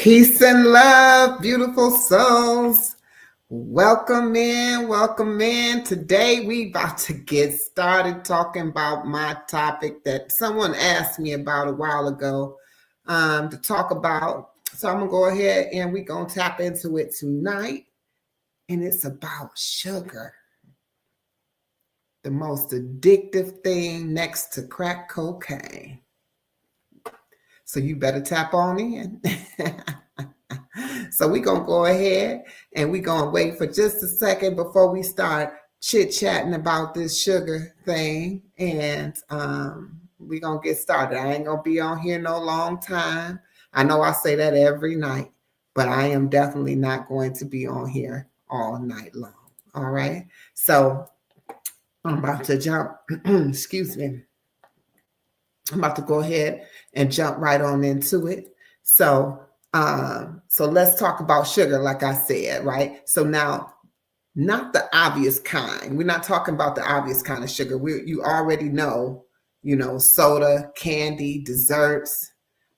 Peace and love, beautiful souls. Welcome in, welcome in. Today we about to get started talking about my topic that someone asked me about a while ago to talk about. So I'm gonna go ahead and we're gonna tap into it tonight. And it's about sugar. The most addictive thing next to crack cocaine. So you better tap on in. So we're going to go ahead and we're going to wait for just a second before we start chit-chatting about this sugar thing. And we're going to get started. I ain't going to be on here no long time. I know I say that every night, but I am definitely not going to be on here all night long. All right. So I'm about to jump. Excuse me. I'm about to go ahead and jump right on into it. So let's talk about sugar, like I said, right? So now, not the obvious kind. We're not talking about the obvious kind of sugar. You already know, soda, candy, desserts,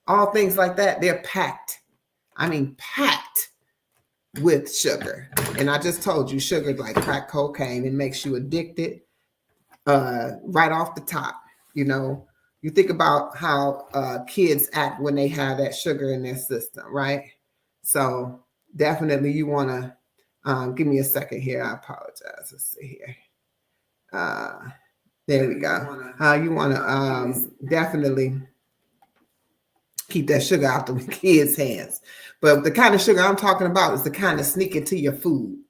all things like that. They're packed. I mean, packed with sugar. And I just told you, sugar is like crack cocaine. It makes you addicted right off the top, You think about how kids act when they have that sugar in their system, right? So definitely you want to give me a second here. I apologize. Let's see here. There we go. You want to definitely keep that sugar out the kids' hands. But the kind of sugar I'm talking about is the kind that sneak into your food.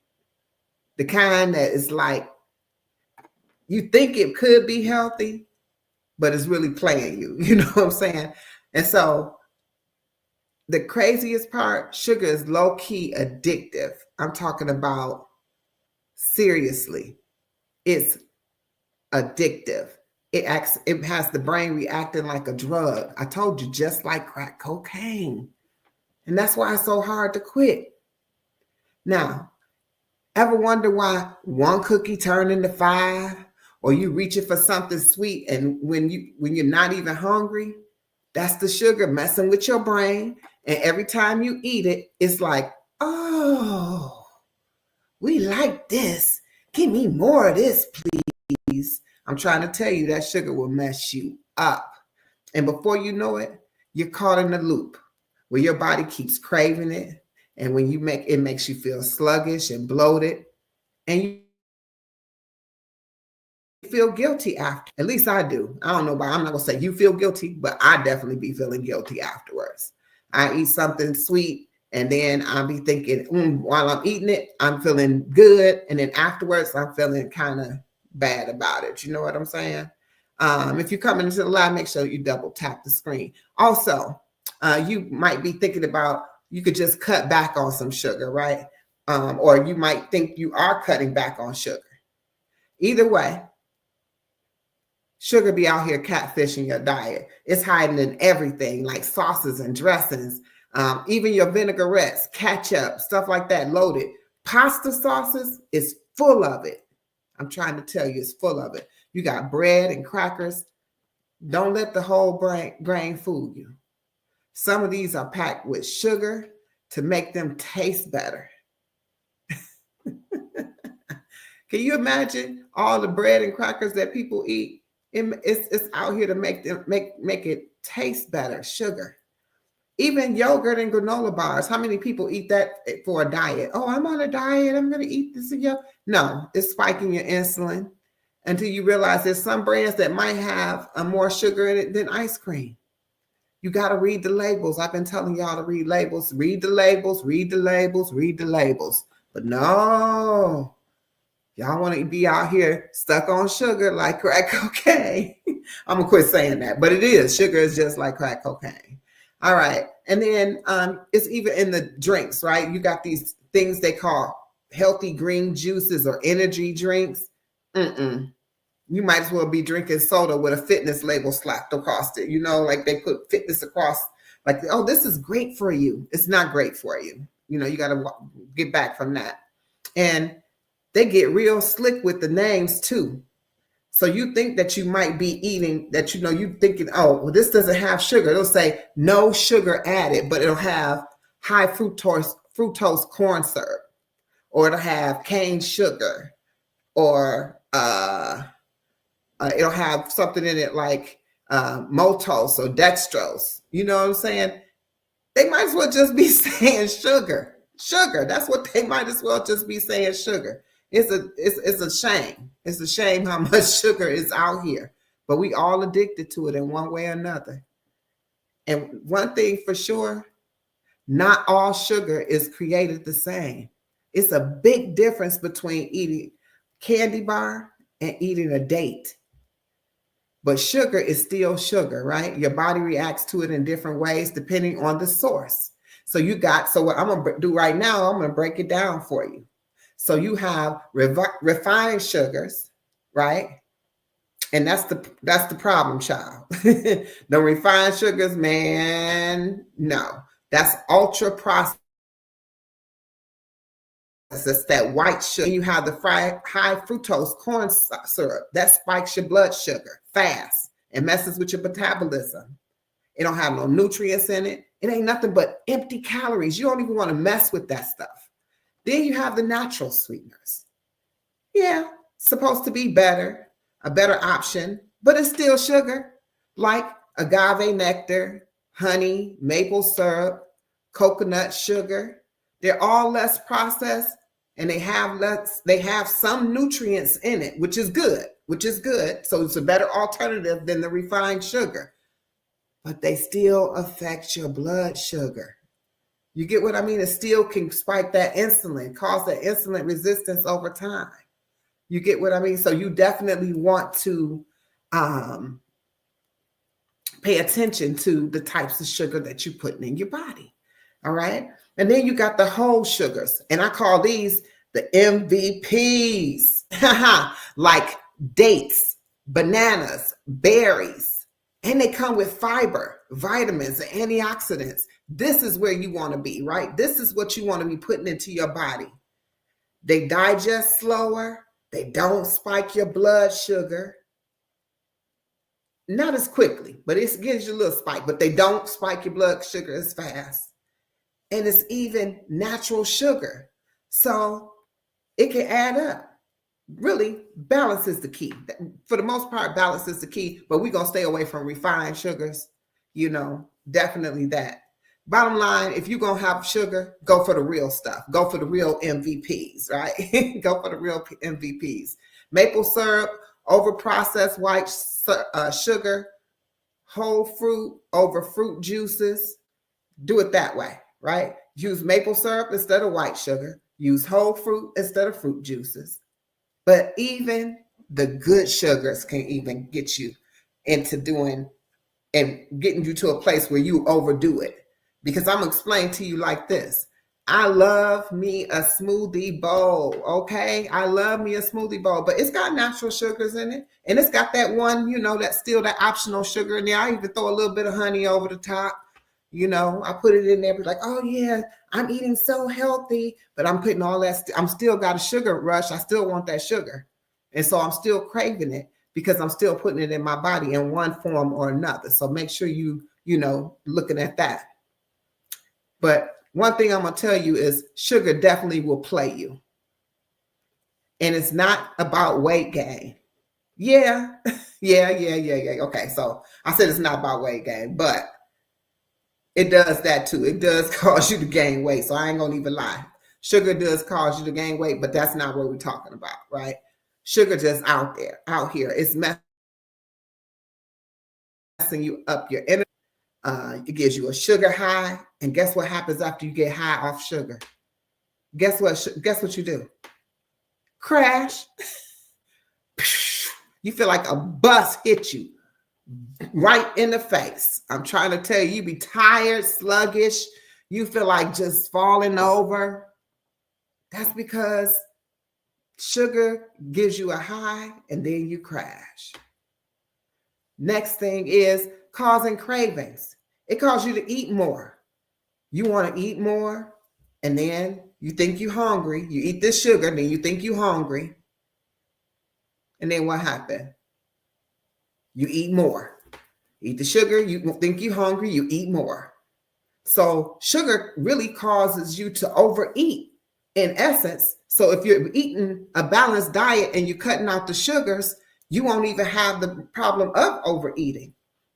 The kind that is like, you think it could be healthy, but it's really playing you. You know what I'm saying? And so the craziest part, sugar is low-key addictive. I'm talking about seriously. It's addictive. It has the brain reacting like a drug. I told you, just like crack cocaine. And that's why it's so hard to quit. Now, ever wonder why one cookie turned into 5? Or you reaching for something sweet, and when you're not even hungry, that's the sugar messing with your brain. And every time you eat it, it's like, oh, we like this. Give me more of this, please. I'm trying to tell you that sugar will mess you up. And before you know it, you're caught in a loop where your body keeps craving it. And when it makes you feel sluggish and bloated. And you feel guilty after. At least I do. I don't know, but I'm not gonna say you feel guilty, but I definitely be feeling guilty afterwards. I eat something sweet and then I'll be thinking, while I'm eating it, I'm feeling good, and then afterwards I'm feeling kind of bad about it. You know what I'm saying? If you're coming into the live, make sure you double tap the screen. Also, you might be thinking about you could just cut back on some sugar, right? Or you might think you are cutting back on sugar. Either way, sugar be out here catfishing your diet. It's hiding in everything, like sauces and dressings, even your vinaigrettes, ketchup, stuff like that, loaded. Pasta sauces is full of it. I'm trying to tell you, it's full of it. You got bread and crackers. Don't let the whole grain fool you. Some of these are packed with sugar to make them taste better. Can you imagine all the bread and crackers that people eat? It's out here to make it taste better. Sugar, even yogurt and granola bars. How many people eat that for a diet? Oh, I'm on a diet. I'm going to eat this again. No, it's spiking your insulin until you realize there's some brands that might have more sugar in it than ice cream. You got to read the labels. I've been telling y'all to read labels. Read the labels. Read the labels. Read the labels. But no. Y'all want to be out here stuck on sugar like crack cocaine. I'm going to quit saying that, but it is. Sugar is just like crack cocaine. All right. And then it's even in the drinks, right? You got these things they call healthy green juices or energy drinks. You might as well be drinking soda with a fitness label slapped across it. Like they put fitness across, like, oh, this is great for you. It's not great for you. You got to get back from that. And they get real slick with the names too. So you think that you might be eating that, you thinking, oh, well, this doesn't have sugar. It'll say no sugar added, but it'll have high fructose corn syrup, or it'll have cane sugar, or it'll have something in it like maltose or dextrose. You know what I'm saying? They might as well just be saying sugar. Sugar. That's what they might as well just be saying, sugar. It's a shame. It's a shame how much sugar is out here. But we all addicted to it in one way or another. And one thing for sure, not all sugar is created the same. It's a big difference between eating candy bar and eating a date. But sugar is still sugar, right? Your body reacts to it in different ways depending on the source. So what I'm going to do right now, I'm going to break it down for you. So you have refined sugars, right? And that's the problem, child. The refined sugars, man, no. That's ultra processed. It's that white sugar. You have the high fructose corn syrup. That spikes your blood sugar fast and messes with your metabolism. It don't have no nutrients in it. It ain't nothing but empty calories. You don't even want to mess with that stuff. Then you have the natural sweeteners. Yeah, supposed to be better, a better option, but it's still sugar, like agave nectar, honey, maple syrup, coconut sugar. They're all less processed, and they have some nutrients in it, which is good. So it's a better alternative than the refined sugar. But they still affect your blood sugar. You get what I mean? It still can spike that insulin, cause that insulin resistance over time. You get what I mean? So you definitely want to pay attention to the types of sugar that you're putting in your body. All right. And then you got the whole sugars. And I call these the MVPs, like dates, bananas, berries. And they come with fiber, vitamins, and antioxidants. This is where you want to be, right? This is what you want to be putting into your body. They digest slower. They don't spike your blood sugar. Not as quickly, but it gives you a little spike. But they don't spike your blood sugar as fast. And it's even natural sugar. So it can add up. Really, balance is the key. For the most part, balance is the key, but we're going to stay away from refined sugars, definitely that. Bottom line, if you're going to have sugar, go for the real stuff. Go for the real MVPs, right? Go for the real MVPs. Maple syrup over processed white sugar, whole fruit over fruit juices. Do it that way, right? Use maple syrup instead of white sugar. Use whole fruit instead of fruit juices. But even the good sugars can even get you into doing and getting you to a place where you overdo it. Because I'm going to explain to you like this. I love me a smoothie bowl, okay? I love me a smoothie bowl, but it's got natural sugars in it. And it's got that one, that's still that optional sugar in there. I even throw a little bit of honey over the top. I put it in there, like, oh yeah, I'm eating so healthy, but I'm putting all that, I'm still got a sugar rush. I still want that sugar. And so I'm still craving it because I'm still putting it in my body in one form or another. So make sure looking at that. But one thing I'm going to tell you is sugar definitely will play you. And it's not about weight gain. Yeah. Okay. So I said it's not about weight gain, but it does that too. It does cause you to gain weight. So I ain't going to even lie. Sugar does cause you to gain weight, but that's not what we're talking about, right? Sugar just out here. It's messing you up your energy. It gives you a sugar high. And guess what happens after you get high off sugar? Guess what you do? Crash. You feel like a bus hit you right in the face. I'm trying to tell you, be tired, sluggish. You feel like just falling over. That's because sugar gives you a high and then you crash. Next thing is causing cravings. It causes you to eat more. You want to eat more, and then you think you're hungry. You eat this sugar, then you think you're hungry. And then what happened? You eat more. Eat the sugar, you think you're hungry, you eat more. So sugar really causes you to overeat in essence. So if you're eating a balanced diet and you're cutting out the sugars, you won't even have the problem of overeating.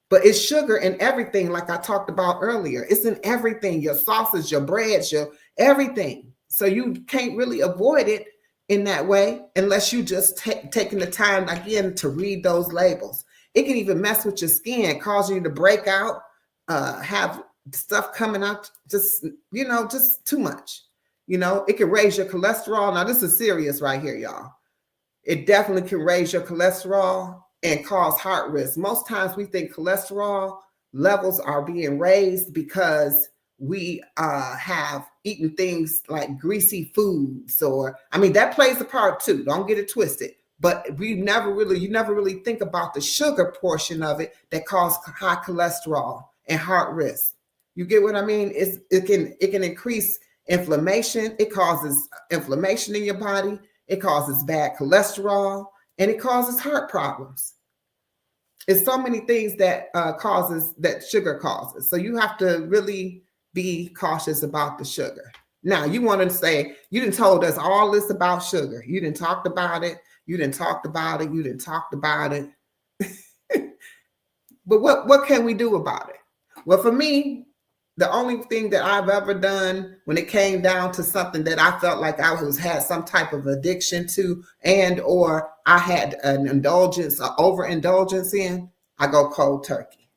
But it's sugar in everything, like I talked about earlier. It's in everything, your sauces, your breads, your everything. So you can't really avoid it in that way unless you just taking the time again to read those labels. It can even mess with your skin, causing you to break out, have stuff coming out, just, just too much. It can raise your cholesterol. Now, this is serious right here, y'all. It definitely can raise your cholesterol and cause heart risk. Most times we think cholesterol levels are being raised because we have eaten things like greasy foods, or, that plays a part too. Don't get it twisted. But you never really think about the sugar portion of it that causes high cholesterol and heart risk. You get what I mean? It can increase inflammation. It causes inflammation in your body. It causes bad cholesterol, and it causes heart problems. It's so many things that sugar causes. So you have to really be cautious about the sugar. Now, you want to say, you done told us all this about sugar. You done talked about it. You done talked about it. You done talked about it. But what can we do about it? Well, for me, the only thing that I've ever done when it came down to something that I felt like I had some type of addiction to, and or I had an indulgence, or overindulgence in, I go cold turkey.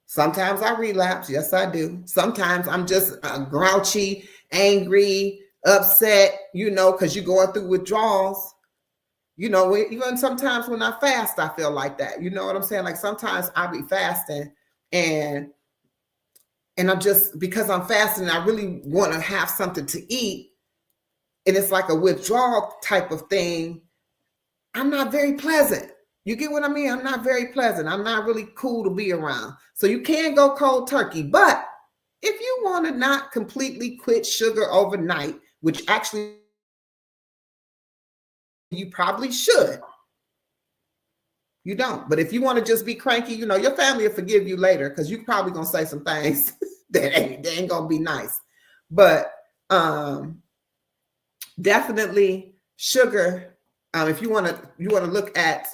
Sometimes I relapse. Yes, I do. Sometimes I'm just grouchy, angry, upset, because you're going through withdrawals. Even sometimes when I fast, I feel like that. You know what I'm saying? Like sometimes I'll be fasting and I'm just, because I'm fasting, I really want to have something to eat. And it's like a withdrawal type of thing. I'm not very pleasant. You get what I mean? I'm not very pleasant. I'm not really cool to be around. So you can go cold turkey. But if you want to not completely quit sugar overnight, which actually you probably should, you don't. But if you want to just be cranky, your family will forgive you later, because you're probably going to say some things that ain't going to be nice. But definitely sugar. If you want to look at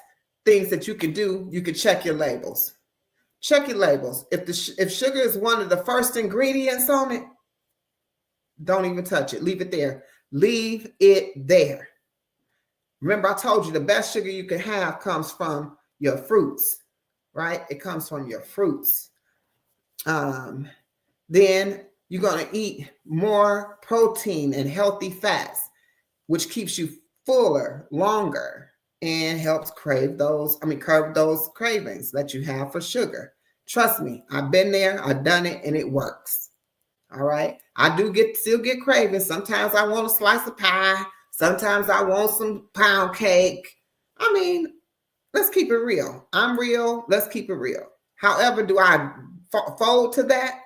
things that you can do, you can check your labels. Check your labels. If sugar is one of the first ingredients on it, don't even touch it. Leave it there. Leave it there. Remember, I told you the best sugar you can have comes from your fruits, right? It comes from your fruits. Then you're going to eat more protein and healthy fats, which keeps you fuller longer and helps curb those cravings that you have for sugar. Trust me, I've been there, I've done it, and it works. All right. I do still get cravings. Sometimes I want a slice of pie. Sometimes I want some pound cake. Let's keep it real. I'm real. Let's keep it real. However, do I fold to that?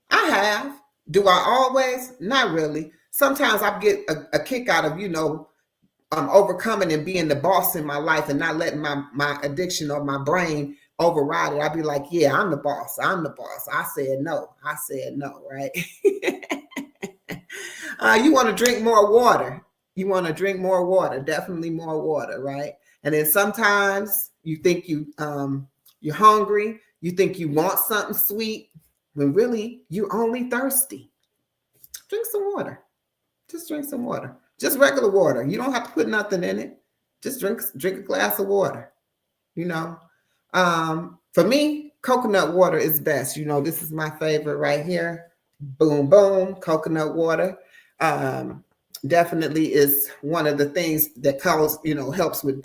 I have. Do I always? Not really. Sometimes I get a kick out of, overcoming and being the boss in my life and not letting my addiction or my brain override it. I'd be like, yeah, I'm the boss. I'm the boss. I said no, right? You want to drink more water. Definitely more water, right? And then sometimes you think you're hungry. You think you want something sweet when really you're only thirsty. Drink some water. Just drink some water. Just regular water. You don't have to put nothing in it. Just drink a glass of water. For me, coconut water is best. This is my favorite right here. Boom, boom, coconut water. Definitely is one of the things that helps with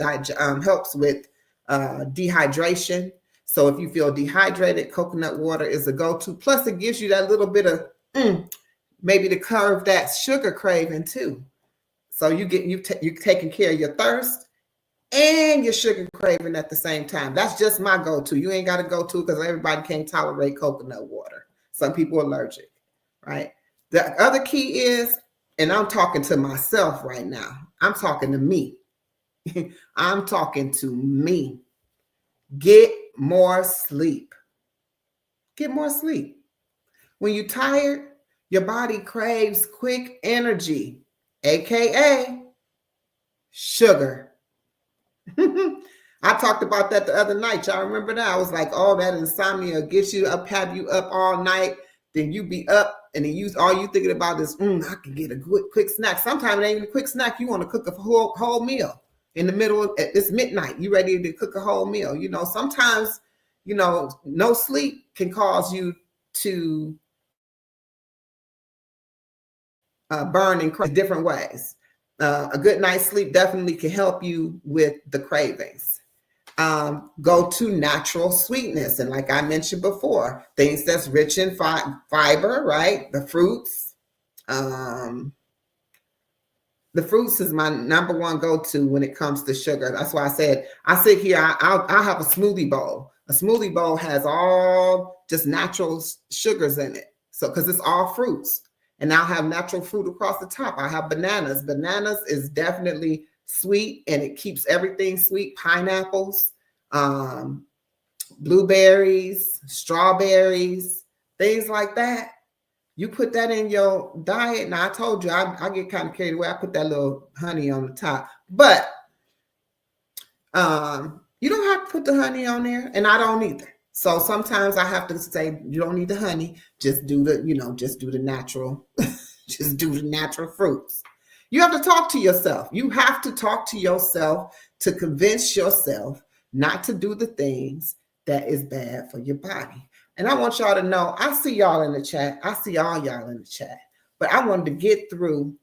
dehydration. So if you feel dehydrated, coconut water is a go-to. Plus, it gives you that little bit of maybe to curb that sugar craving too. So you're taking care of your thirst and your sugar craving at the same time. That's just my go-to. You ain't got to go to, because everybody can't tolerate coconut water. Some people are allergic, right? The other key is, and I'm talking to myself right now. I'm talking to me. I'm talking to me. Get more sleep. Get more sleep. When you're tired, your body craves quick energy, aka sugar. I talked about that the other night. Y'all remember that? I was like, oh, that insomnia gets you up, have you up all night. Then you be up and then all you thinking about is, I can get a quick snack. Sometimes it ain't even a quick snack. You want to cook a whole meal in the middle of it's midnight. You ready to cook a whole meal. Sometimes, no sleep can cause you to burn in different ways. A good night's sleep definitely can help you with the cravings. Go to natural sweetness. And like I mentioned before, things that's rich in fiber, right? The fruits. The fruits is my number one go-to when it comes to sugar. That's why I said, I sit here, I'll have a smoothie bowl. A smoothie bowl has all just natural sugars in it. So, because it's all fruits. And I'll have natural fruit across the top. I have bananas. Bananas is definitely sweet and it keeps everything sweet. Pineapples, blueberries, strawberries, things like that. You put that in your diet. Now, I told you, I get kind of carried away. I put that little honey on the top. But you don't have to put the honey on there, and I don't either. So sometimes I have to say, you don't need the honey. Just do the natural, just do the natural fruits. You have to talk to yourself. You have to talk to yourself to convince yourself not to do the things that is bad for your body. And I want y'all to know, I see y'all in the chat. I see all y'all in the chat. But I wanted to get through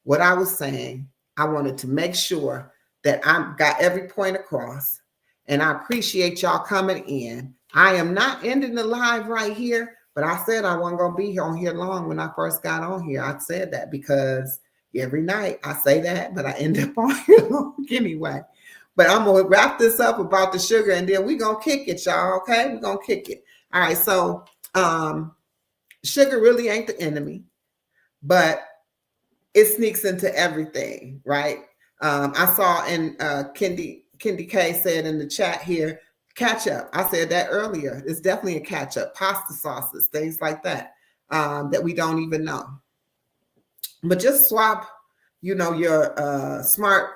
what I was saying. I wanted to make sure that I got every point across. And I appreciate y'all coming in. I am not ending the live right here, but I said I wasn't going to be on here long when I first got on here. I said that because every night I say that, but I end up on here long anyway. But I'm going to wrap this up about the sugar, and then we're going to kick it, y'all, okay? We're going to kick it. All right, so sugar really ain't the enemy, but it sneaks into everything, right? I saw in Kendi K said in the chat here, ketchup. I said that earlier. It's definitely a ketchup, pasta sauces, things like that, that we don't even know. But just swap, your smart,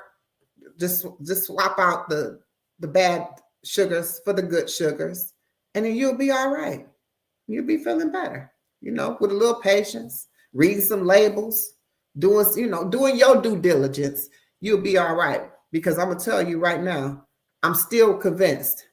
just swap out the bad sugars for the good sugars, and then you'll be all right. You'll be feeling better, with a little patience, reading some labels, doing your due diligence. You'll be all right. Because I'm going to tell you right now, I'm still convinced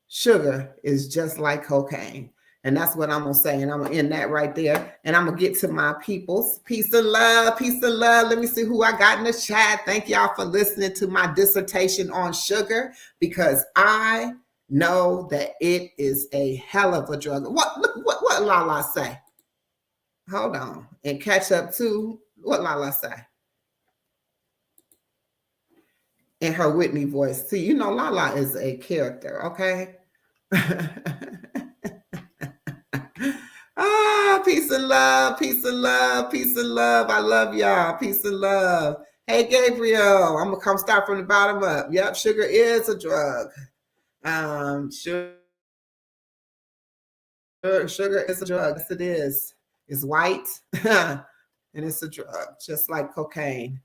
sugar is just like cocaine. And that's what I'm going to say. And I'm going to end that right there. And I'm going to get to my peoples. Peace and love. Peace and love. Let me see who I got in the chat. Thank y'all for listening to my dissertation on sugar, because I know that it is a hell of a drug. What Lala say? Hold on. And catch up to what Lala say. In her Whitney voice. See, Lala is a character, okay? Peace and love, peace and love, peace and love. I love y'all. Peace and love. Hey, Gabriel, I'm going to come start from the bottom up. Yep, sugar is a drug. Sugar is a drug. Yes, it is. It's white, and it's a drug, just like cocaine.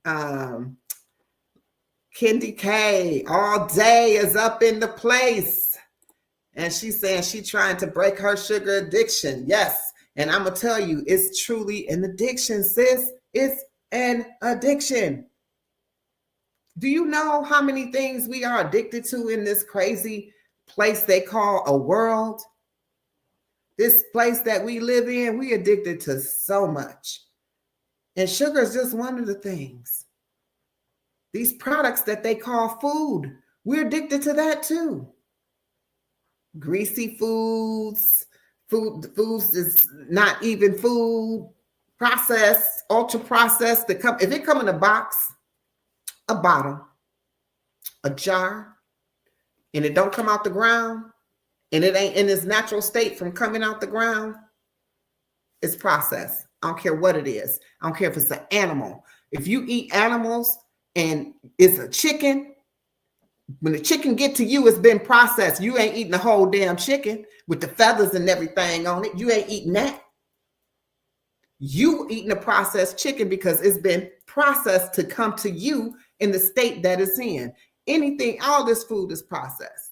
Kendi K all day is up in the place. And she's saying she's trying to break her sugar addiction. Yes. And I'm going to tell you, it's truly an addiction, sis. It's an addiction. Do you know how many things we are addicted to in this crazy place they call a world? This place that we live in, we addicted to so much. And sugar is just one of the things. These products that they call food, we're addicted to that too. Greasy foods is not even food, processed, ultra processed. If it come in a box, a bottle, a jar, and it don't come out the ground, and it ain't in its natural state from coming out the ground, it's processed. I don't care what it is. I don't care if it's an animal. If you eat animals and it's a chicken, when the chicken get to you, it's been processed. You ain't eating the whole damn chicken with the feathers and everything on it. You ain't eating that. You eating a processed chicken because it's been processed to come to you in the state that it's in. Anything, all this food is processed.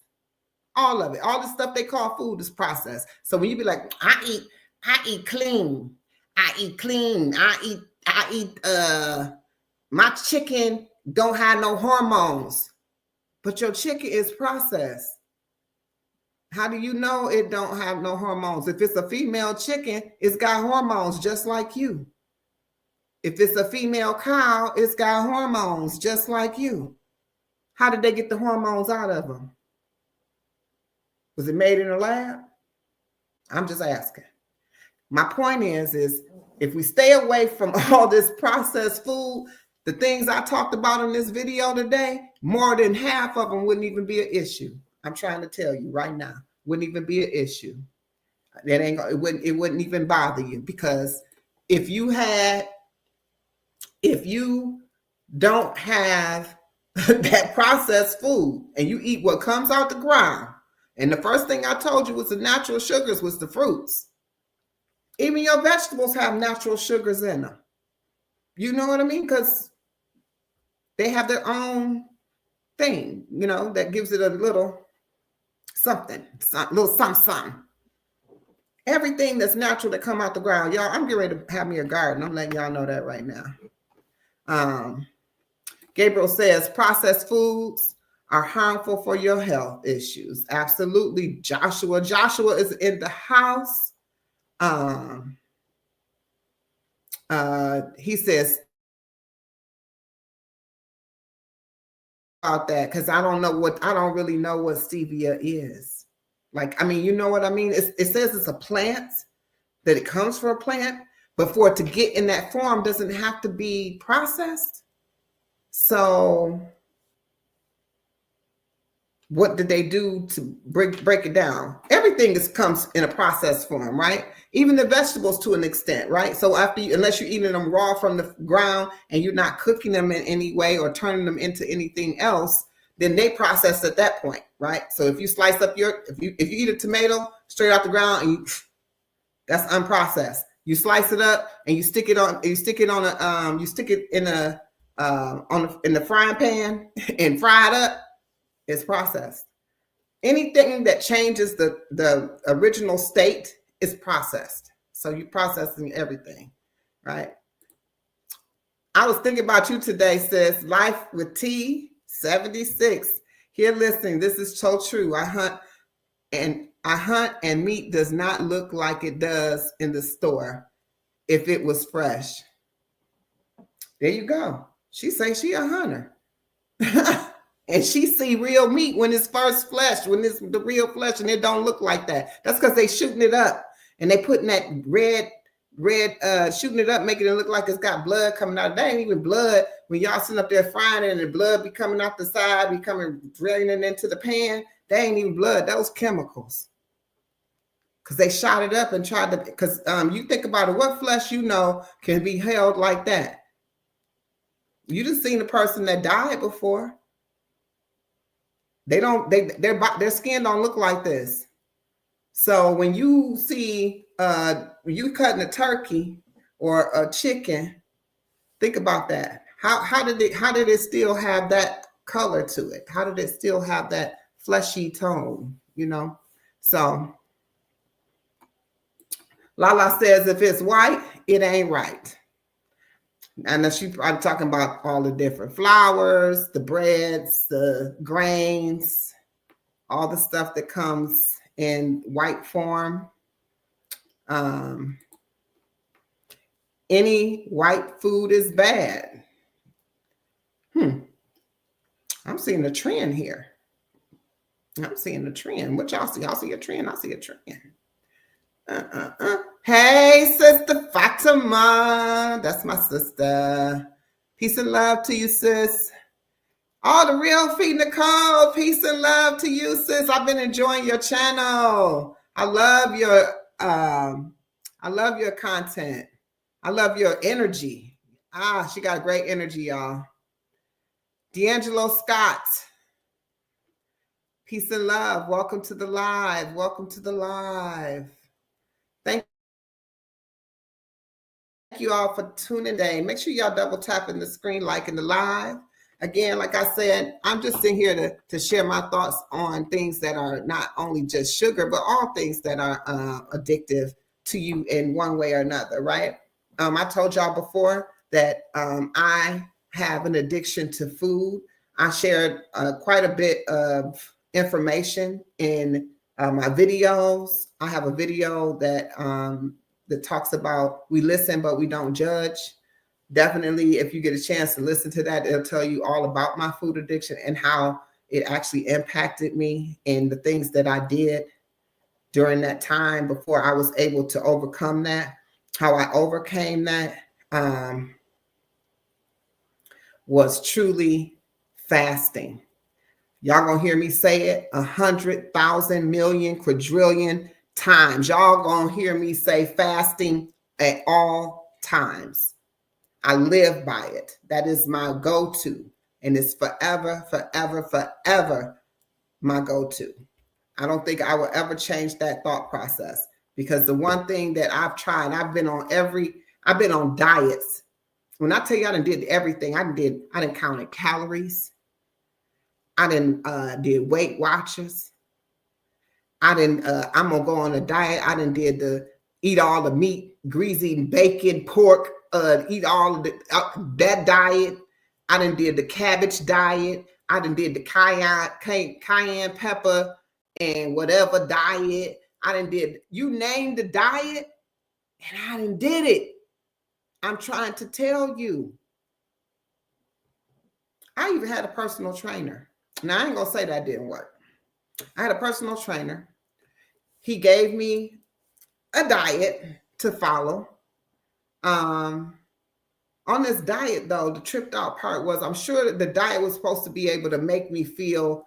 All of it, all the stuff they call food is processed. So when you be like, I eat clean. I eat clean. I eat my chicken don't have no hormones. But your chicken is processed. How do you know it don't have no hormones? If it's a female chicken, it's got hormones just like you. If it's a female cow, it's got hormones just like you. How did they get the hormones out of them? Was it made in a lab? I'm just asking. My point is if we stay away from all this processed food, the things I talked about in this video today, more than half of them wouldn't even be an issue. I'm trying to tell you right now, wouldn't even be an issue. It wouldn't even bother you, because if you don't have that processed food and you eat what comes out the ground, and the first thing I told you was the natural sugars was the fruits. Even your vegetables have natural sugars in them. You know what I mean? Because they have their own thing, that gives it a little something, something. Everything that's natural that come out the ground, y'all, I'm getting ready to have me a garden. I'm letting y'all know that right now. Gabriel says processed foods are harmful for your health issues. Absolutely. Joshua is in the house. He says about that, because I don't really know what stevia is. Like, I mean, you know what I mean? It says it's a plant, that it comes from a plant, but for it to get in that form doesn't have to be processed. So what did they do to break it down? Everything comes in a processed form, right? Even the vegetables to an extent, right? So unless you're eating them raw from the ground and you're not cooking them in any way or turning them into anything else, then they process at that point, right? So if you slice up if you eat a tomato straight out the ground and that's unprocessed. You slice it up and you stick it in the frying pan and fry it up. It's processed. Anything that changes the original state is processed. So you're processing everything, right? I was thinking about you today, sis. Life with T 76. Here, listening. This is so true. I hunt and meat does not look like it does in the store if it was fresh. There you go. She say she a hunter. And she see real meat when it's first flesh, when it's the real flesh, and it don't look like that. That's because they shooting it up and they putting that red, shooting it up, making it look like it's got blood coming out. That ain't even blood. When y'all sitting up there frying it and the blood be coming out the side, be coming draining into the pan, that ain't even blood. Those chemicals. Because they shot it up and tried to, because you think about it, what flesh can be held like that? You just seen the person that died before. Their skin don't look like this. So when you see you cutting a turkey or a chicken, think about that. How did it still have that color to it? How did it still have that fleshy tone? So Lala says if it's white, it ain't right. And she probably talking about all the different flours, the breads, the grains, all the stuff that comes in white form. Any white food is bad. I'm seeing a trend here. I'm seeing a trend. What y'all see? Y'all see a trend? I see a trend. Hey, Sister Fatima. That's my sister. Peace and love to you, sis. All the real feet, Nicole. Peace and love to you, sis. I've been enjoying your channel. I love your content. I love your energy. She got great energy, y'all. D'Angelo Scott. Peace and love. Welcome to the live. Welcome to the live. Thank you all for tuning in. Make sure y'all double tapping the screen, liking the live. Again, like I said, I'm just sitting here to share my thoughts on things that are not only just sugar, but all things that are addictive to you in one way or another, right? I told y'all before that I have an addiction to food. I shared quite a bit of information in my videos. I have a video that talks about we listen, but we don't judge. Definitely, if you get a chance to listen to that, it'll tell you all about my food addiction and how it actually impacted me and the things that I did during that time before I was able to overcome that. How I overcame that was truly fasting. Y'all gonna hear me say it 100,000 million quadrillion times. Y'all gonna hear me say fasting at all times. I live by it. That is my go-to. And it's forever, forever, forever my go-to. I don't think I will ever change that thought process, because the one thing that I've tried, I've been on diets. When I tell you I done did everything, I didn't count calories. I did Weight Watchers. I'm gonna go on a diet. I did eat all the meat, greasy bacon, pork, eat all of that diet. I did the cabbage diet. I did the cayenne pepper and whatever diet. I did, you name the diet, and I did it. I'm trying to tell you. I even had a personal trainer. Now, I ain't gonna say that didn't work. I had a personal trainer. He gave me a diet to follow. On this diet, though, the tripped out part was, I'm sure that the diet was supposed to be able to make me feel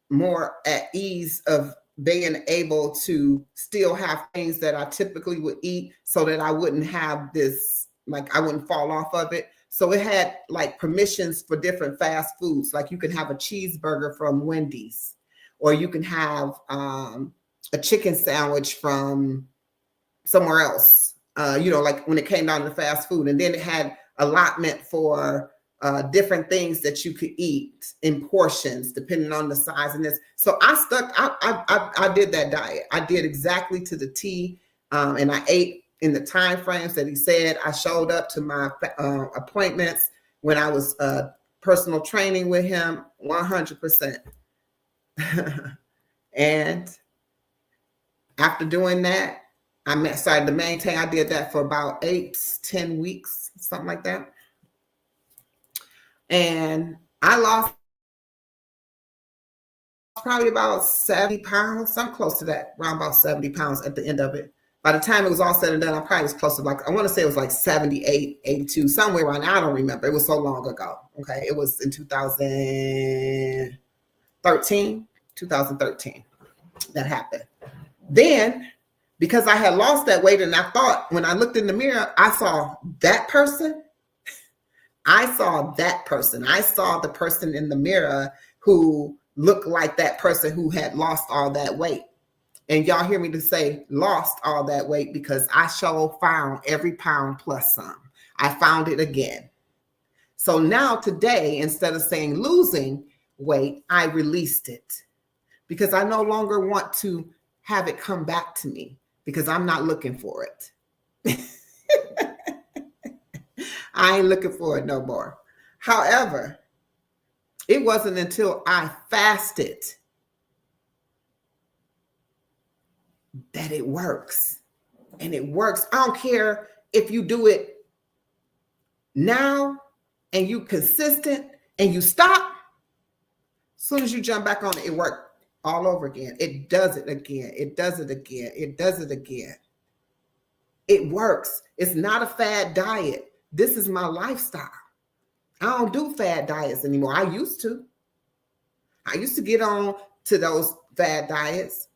more at ease of being able to still have things that I typically would eat, so that I wouldn't have this, like I wouldn't fall off of it. So it had like permissions for different fast foods. Like you can have a cheeseburger from Wendy's, or you can have a chicken sandwich from somewhere else. Like when it came down to fast food, and then it had allotment for different things that you could eat in portions depending on the size and this. So I did that diet. I did exactly to the T, and I ate in the time frames that he said. I showed up to my appointments when I was personal training with him 100%. And after doing that, I started to maintain. I did that for about 8-10 weeks, something like that. And I lost probably about 70 pounds, something close to that, around about 70 pounds at the end of it. By the time it was all said and done, I probably was close to, like, I want to say it was like 78, 82, somewhere around there. I don't remember. It was so long ago. Okay. It was in 2013 that happened. Then, because I had lost that weight, and I thought when I looked in the mirror, I saw that person. I saw that person. I saw the person in the mirror who looked like that person who had lost all that weight. And y'all hear me to say lost all that weight, because I sure found every pound plus some. I found it again. So now today, instead of saying losing weight, I released it, because I no longer want to have it come back to me, because I'm not looking for it. I ain't looking for it no more. However, it wasn't until I fasted that it works. And it works. I don't care if you do it now and you consistent and you stop. As soon as you jump back on it, it worked all over again. It does it again. It does it again. It does it again. It works. It's not a fad diet. This is my lifestyle. I don't do fad diets anymore. I used to. I used to get on to those fad diets.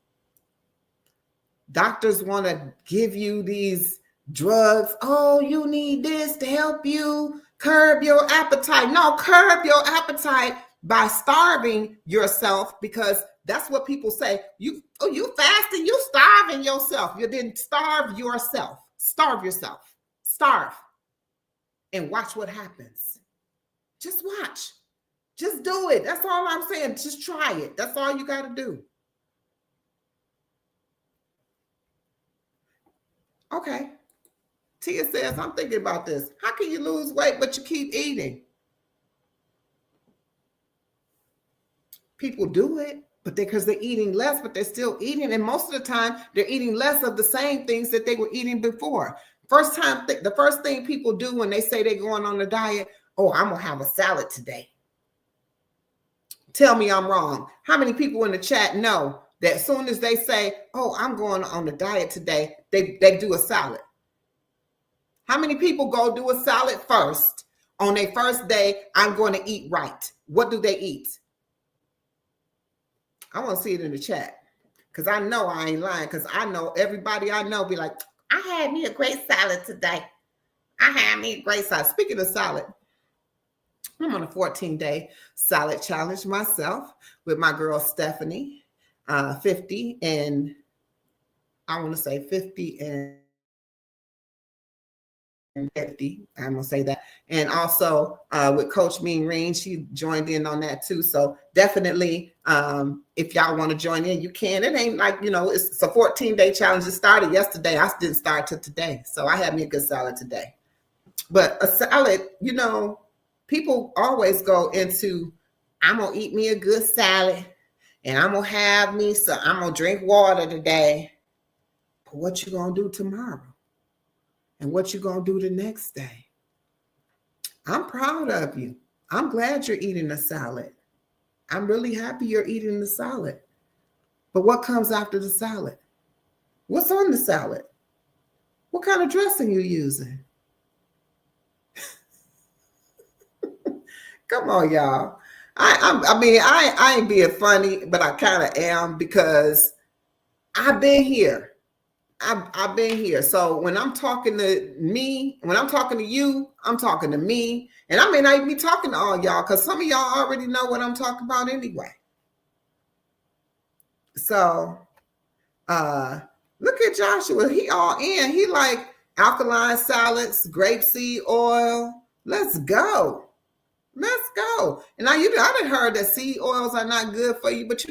Doctors want to give you these drugs. Oh, you need this to help you curb your appetite. No, curb your appetite by starving yourself, because that's what people say. You fasting, you starving yourself. You didn't starve yourself. Starve yourself. Starve and watch what happens. Just watch. Just do it. That's all I'm saying. Just try it. That's all you got to do. Okay. Tia says, I'm thinking about this. How can you lose weight but you keep eating? People do it, but because they're eating less, but they're still eating. And most of the time, they're eating less of the same things that they were eating before. The first thing people do when they say they're going on a diet, oh, I'm going to have a salad today. Tell me I'm wrong. How many people in the chat know that as soon as they say, oh, I'm going on a diet today, they do a salad? How many people go do a salad first on their first day? I'm going to eat right. What do they eat? I want to see it in the chat because I know I ain't lying, because I know everybody I know be like, I had me a great salad today. I had me a great salad. Speaking of salad, I'm on a 14-day salad challenge myself with my girl Stephanie, 50 and I want to say 50 and 50. I'm gonna say that. And also with Coach Mean Reen, she joined in on that too. So definitely, if y'all want to join in, you can. It ain't like, it's a 14-day challenge. It started yesterday. I didn't start till today. So I had me a good salad today. But a salad, people always go into, I'm gonna eat me a good salad and I'm gonna have me some, I'm gonna drink water today. But what you gonna do tomorrow? And what you gonna do the next day? I'm proud of you. I'm glad you're eating a salad. I'm really happy you're eating the salad. But what comes after the salad? What's on the salad? What kind of dressing you using? Come on, y'all. I ain't being funny, but I kind of am, because I've been here. I've been here. So when I'm talking to me, when I'm talking to you, I'm talking to me. And I may not even be talking to all y'all, because some of y'all already know what I'm talking about anyway. So look at Joshua. He all in. He like alkaline salads, grapeseed oil. Let's go. Let's go. And now I done heard that seed oils are not good for you. But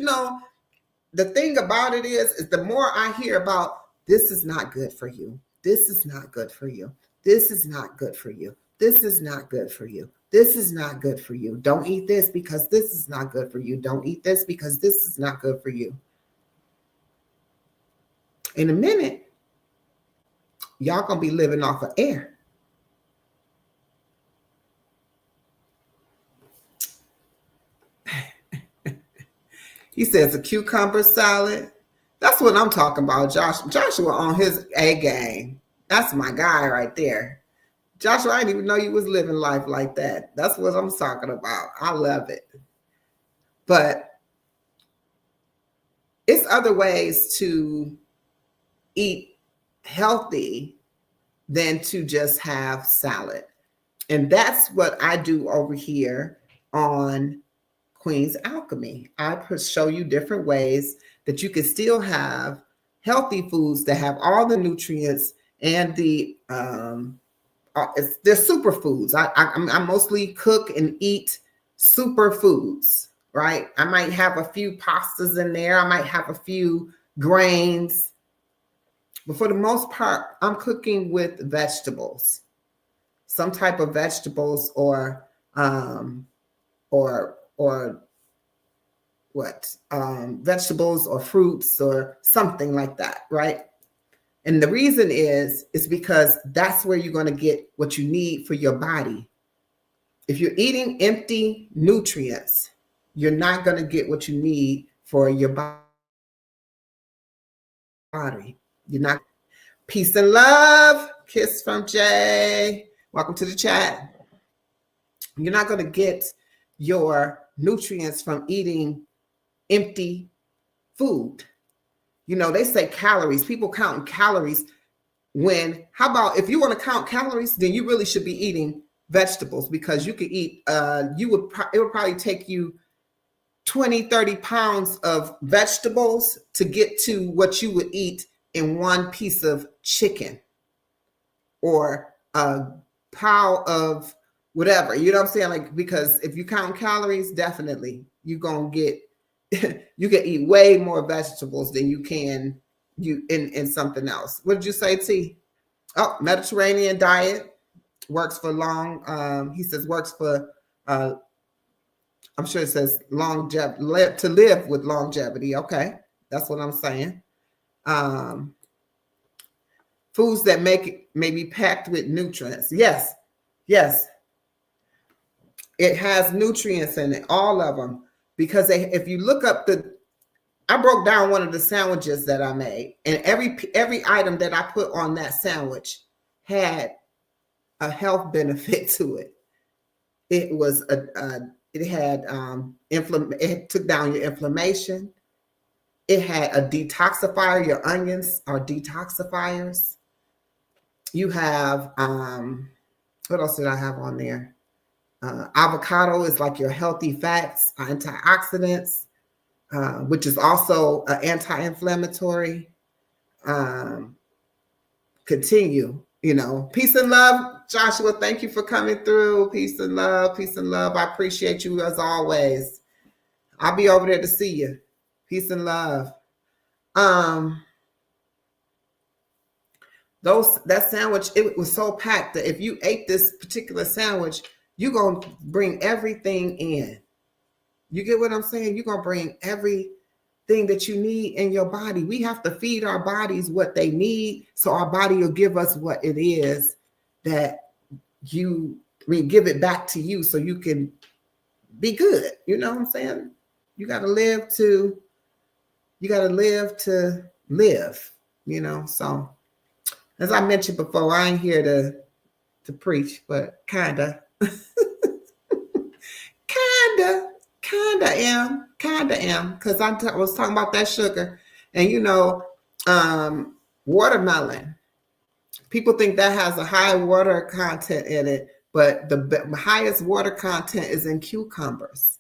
the thing about it is the more I hear about, this is not good for you. This is not good for you. This is not good for you. This is not good for you. This is not good for you. Don't eat this because this is not good for you. Don't eat this because this is not good for you. In a minute, y'all gonna be living off of air. He says a cucumber salad. That's what I'm talking about, Joshua on his A game. That's my guy right there. Joshua, I didn't even know you was living life like that. That's what I'm talking about. I love it. But it's other ways to eat healthy than to just have salad. And that's what I do over here on Queen's Alchemy. I show you different ways that you can still have healthy foods that have all the nutrients and they're superfoods. I mostly cook and eat superfoods, right? I might have a few pastas in there. I might have a few grains, but for the most part, I'm cooking with vegetables, some type of vegetables or vegetables or fruits or something like that, right? And the reason is because that's where you're going to get what you need for your body. If you're eating empty nutrients, you're not going to get what you need for your body. You're not. Peace and love. Kiss from Jay. Welcome to the chat. You're not going to get your nutrients from eating empty food. They say calories. People counting calories how about if you want to count calories, then you really should be eating vegetables, because you could eat, it would probably take you 20, 30 pounds of vegetables to get to what you would eat in one piece of chicken or a pile of whatever, you know what I'm saying? Like, because if you count calories, definitely you're gonna get you can eat way more vegetables than you can in something else. What did you say, T? Oh, Mediterranean diet works for long. He says works for I'm sure it says longevity, to live with longevity. Okay, that's what I'm saying. Um, Foods that may be packed with nutrients. Yes, yes, it has nutrients in it, all of them. Because if you look up I broke down one of the sandwiches that I made, and every item that I put on that sandwich had a health benefit to it. It was it had it took down your inflammation. It had a detoxifier. Your onions are detoxifiers. You have what else did I have on there? Avocado is like your healthy fats, antioxidants, which is also anti-inflammatory. Continue, peace and love, Joshua. Thank you for coming through. Peace and love, peace and love. I appreciate you as always. I'll be over there to see you. Peace and love. That sandwich, it was so packed that if you ate this particular sandwich, you're going to bring everything in. You get what I'm saying? You're going to bring everything that you need in your body. We have to feed our bodies what they need, so our body will give us what it is that give it back to you so you can be good. You know what I'm saying? You got to live to live, so. As I mentioned before, I ain't here to preach, but kinda am, because I was talking about that sugar, and watermelon. People think that has a high water content in it, but the highest water content is in cucumbers.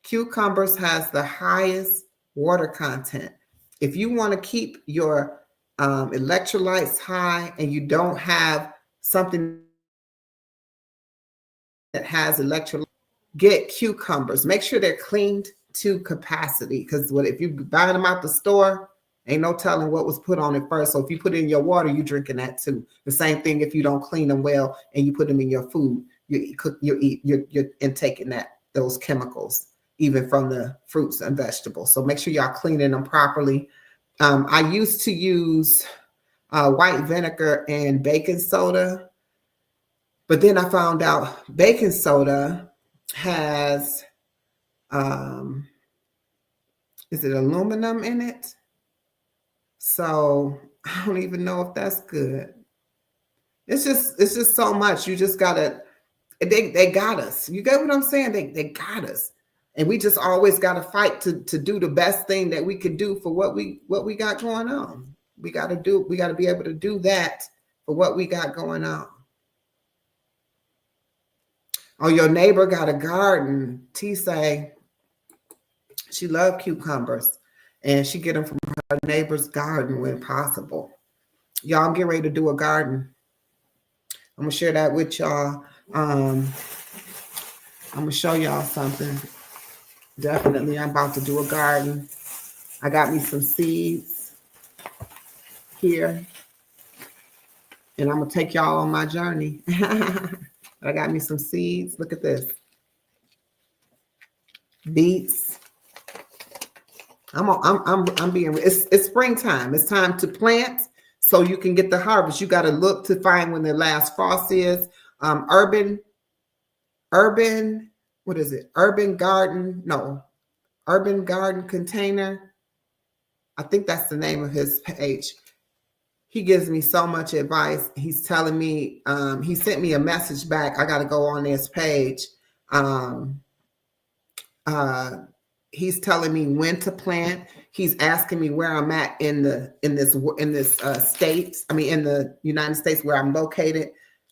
Cucumbers has the highest water content. If you want to keep your electrolytes high and you don't have something that has electrolytes, get cucumbers. Make sure they're cleaned to capacity, because if you buy them out the store, ain't no telling what was put on it first. So if you put it in your water, you're drinking that too. The same thing if you don't clean them well and you put them in your food, you're intaking those chemicals, even from the fruits and vegetables. So make sure y'all cleaning them properly. I used to use white vinegar and baking soda, but then I found out baking soda has, is it aluminum in it? So I don't even know if that's good. It's just so much. You just gotta, they got us. You get what I'm saying? They got us. And we just always got to fight to do the best thing that we can do for what we got going on. We got to be able to do that for what we got going on. Oh, your neighbor got a garden. T say she loved cucumbers, and she get them from her neighbor's garden when possible. Y'all, I'm getting ready to do a garden. I'm gonna share that with y'all. I'm gonna show y'all something. Definitely, I'm about to do a garden. I got me some seeds here, and I'm gonna take y'all on my journey. I got me some seeds. Look at this. Beets. It's springtime. It's time to plant so you can get the harvest. You got to look to find when the last frost is. Urban, what is it? Urban Garden Container. I think that's the name of his page. He gives me so much advice. He's telling me, he sent me a message back. I got to go on his page. He's telling me when to plant. He's asking me where I'm at in this state. I mean, in the United States where I'm located.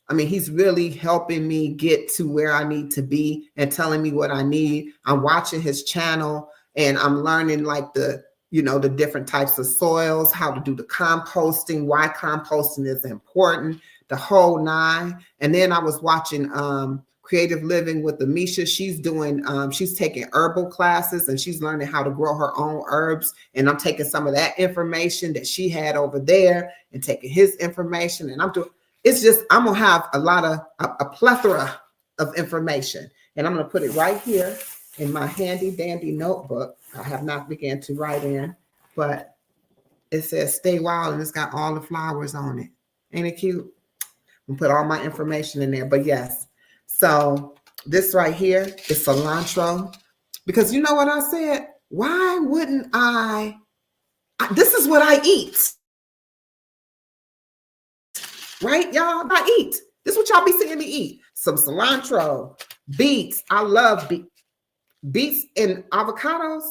I mean, he's really helping me get to where I need to be and telling me what I need. I'm watching his channel and I'm learning like the different types of soils, how to do the composting, why composting is important, the whole nine. And then I was watching Creative Living with Amisha. She's doing, she's taking herbal classes and she's learning how to grow her own herbs. And I'm taking some of that information that she had over there and taking his information. And I'm doing, it's just, I'm going to have a plethora of information. And I'm going to put it right here in my handy dandy notebook. I have not begun to write in, but it says Stay Wild and it's got all the flowers on it. Ain't it cute? And put all my information in there. But yes, so this right here is cilantro. Because you know what I said? Why wouldn't this is what I eat. Right, y'all? I eat. This is what y'all be seeing me eat. Some cilantro, beets. I love beets and avocados.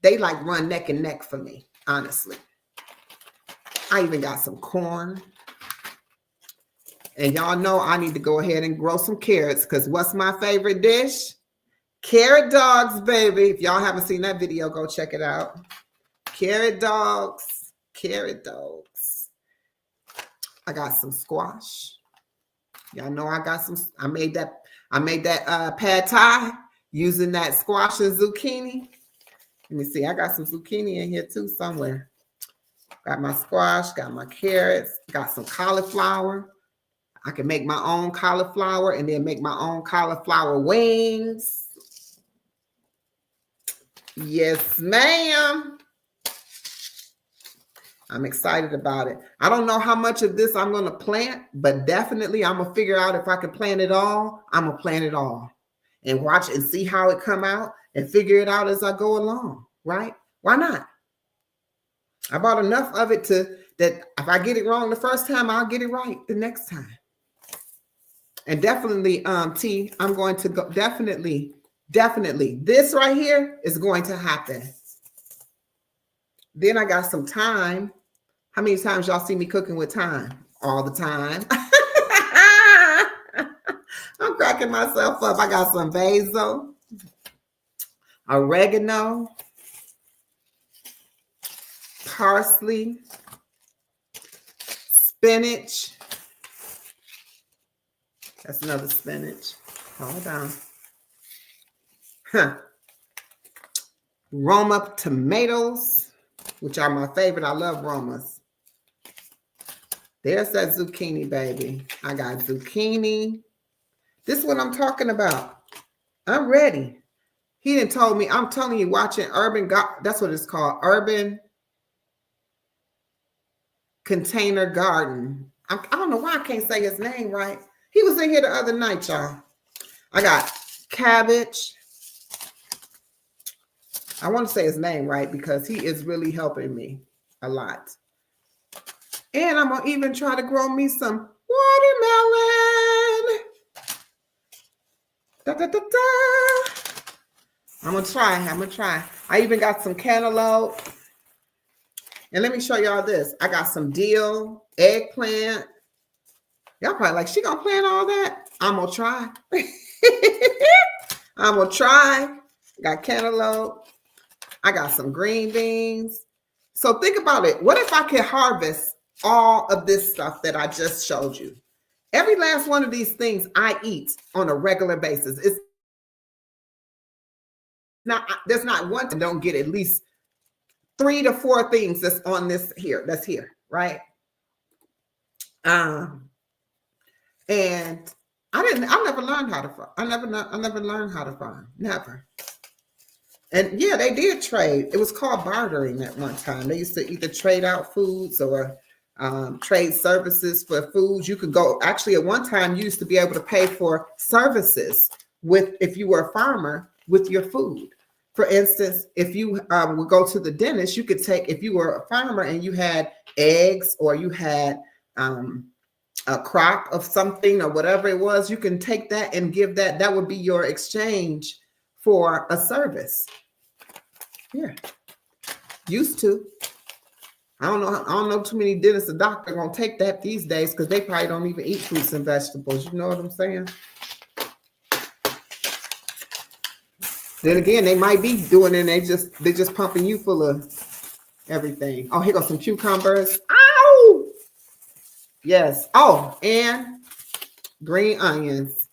They like run neck and neck for me, honestly. I even got some corn. And y'all know I need to go ahead and grow some carrots because what's my favorite dish? Carrot dogs, baby. If y'all haven't seen that video, go check it out. Carrot dogs, carrot dogs. I got some squash. Y'all know I got some, I made that pad thai using that squash and zucchini. Let me see, I got some zucchini in here too somewhere. Got my squash, got my carrots, got some cauliflower. I can make my own cauliflower and then make my own cauliflower wings. Yes, ma'am. I'm excited about it. I don't know how much of this I'm going to plant, but definitely I'm going to figure out if I can plant it all. I'm going to plant it all and watch and see how it come out and figure it out as I go along, right? Why not? I bought enough of it that if I get it wrong the first time, I'll get it right the next time. And definitely, T, I'm going to go, definitely, this right here is going to happen. Then I got some thyme. How many times y'all see me cooking with thyme? All the time. I'm cracking myself up. I got some basil, oregano, parsley, spinach. That's another spinach. Hold on. Roma tomatoes, which are my favorite. I love Romas. There's that zucchini, baby. I got zucchini. This is what I'm talking about. I'm ready. He didn't told me. I'm telling you, watching that's what it's called. Urban Container Garden. I don't know why I can't say his name right. He was in here the other night, y'all. I got cabbage. I want to say his name right because he is really helping me a lot. And I'm going to even try to grow me some watermelon. Da, da, da, da. I'm going to try. I even got some cantaloupe. And let me show y'all this. I got some dill, eggplant. Y'all probably like, she gonna plant all that? I'm gonna try. I'm gonna try. Got cantaloupe. I got some green beans. So think about it. What if I could harvest all of this stuff that I just showed you? Every last one of these things I eat on a regular basis. It's not, there's not one that don't get at least 3 to 4 things that's on this here, that's here, right? And I never learned how to farm. I never learned how to farm. Never. And yeah, they did trade. It was called bartering at one time. They used to either trade out foods or trade services for foods. You could go, actually at one time you used to be able to pay for services if you were a farmer with your food. For instance, if you would go to the dentist, you could take, if you were a farmer and you had eggs or you had a crop of something or whatever it was, you can take that and give that. That would be your exchange for a service. Yeah. Used to. I don't know too many dentists or doctors gonna take that these days because they probably don't even eat fruits and vegetables. You know what I'm saying? Then again, they might be doing it and they just pumping you full of everything. Oh, here goes some cucumbers. Ow! Yes. Oh, and green onions.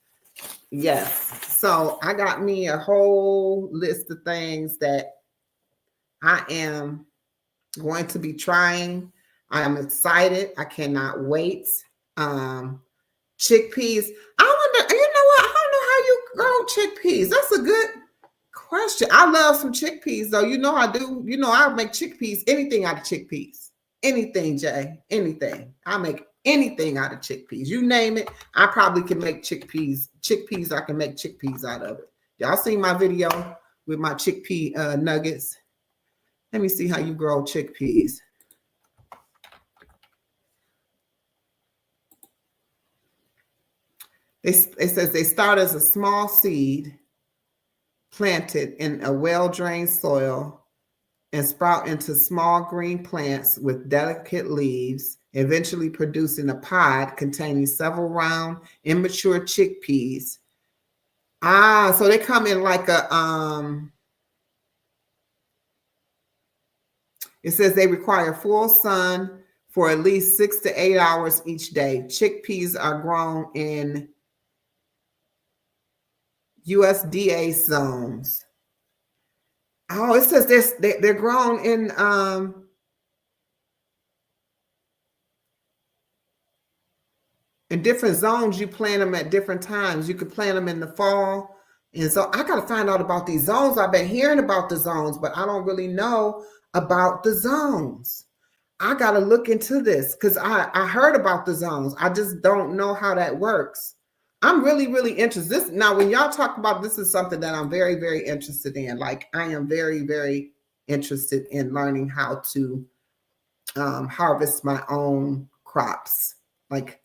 Yes. So I got me a whole list of things that I am going to be trying. I am excited. I cannot wait. Um, chickpeas. I wonder, you know what? I don't know how you grow chickpeas. That's a good question. I love some chickpeas, though. You know I do. You know I make chickpeas, anything out of chickpeas. Anything, Jay. Anything. I make anything out of chickpeas. You name it, I probably can make chickpeas. Chickpeas, I can make chickpeas out of it. Y'all seen my video with my chickpea nuggets? Let me see how you grow chickpeas. It says they start as a small seed planted in a well-drained soil and sprout into small green plants with delicate leaves, eventually producing a pod containing several round, immature chickpeas. So they come in like it says they require full sun for at least 6 to 8 hours each day. Chickpeas are grown in USDA zones. Oh, it says they're grown in different zones. You plant them at different times. You could plant them in the fall. And so I got to find out about these zones. I've been hearing about the zones, but I don't really know about the zones. I got to look into this because I heard about the zones. I just don't know how that works. I'm really, really interested. Now, when y'all talk about this is something that I'm very, very interested in. Like I am very, very interested in learning how to harvest my own crops. Like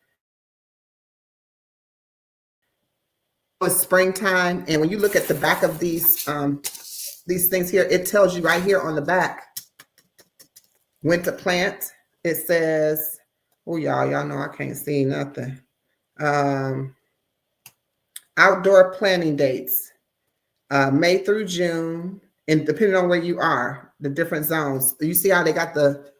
it's springtime, and when you look at the back of these things here, it tells you right here on the back when to plant. It says, oh y'all know I can't see nothing. Outdoor planting dates, May through June, and depending on where you are, the different zones. You see how they got the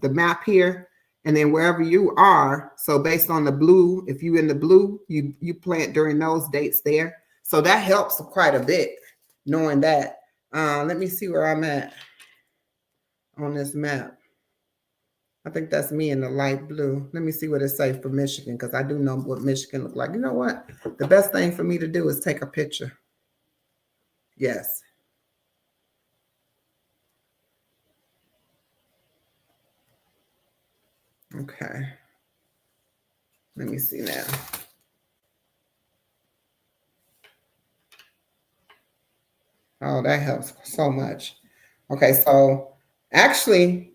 map here, and then wherever you are. So based on the blue, if you in the blue, you plant during those dates there. So that helps quite a bit knowing that. Let me see where I'm at on this map. I think that's me in the light blue. Let me see what it says for Michigan, because I do know what Michigan look like. You know what? The best thing for me to do is take a picture. Yes. Okay. Let me see now. Oh, that helps so much. Okay, so actually,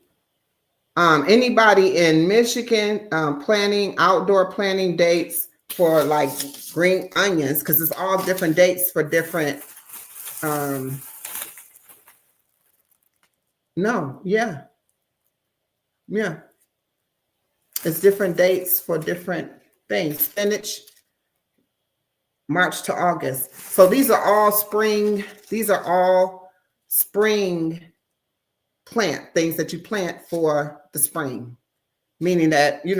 anybody in Michigan planning outdoor planning dates for like green onions, because it's all different dates for different. It's different dates for different things. Spinach, March to August. So these are all spring. These are all spring plant things that you plant for the spring, meaning that in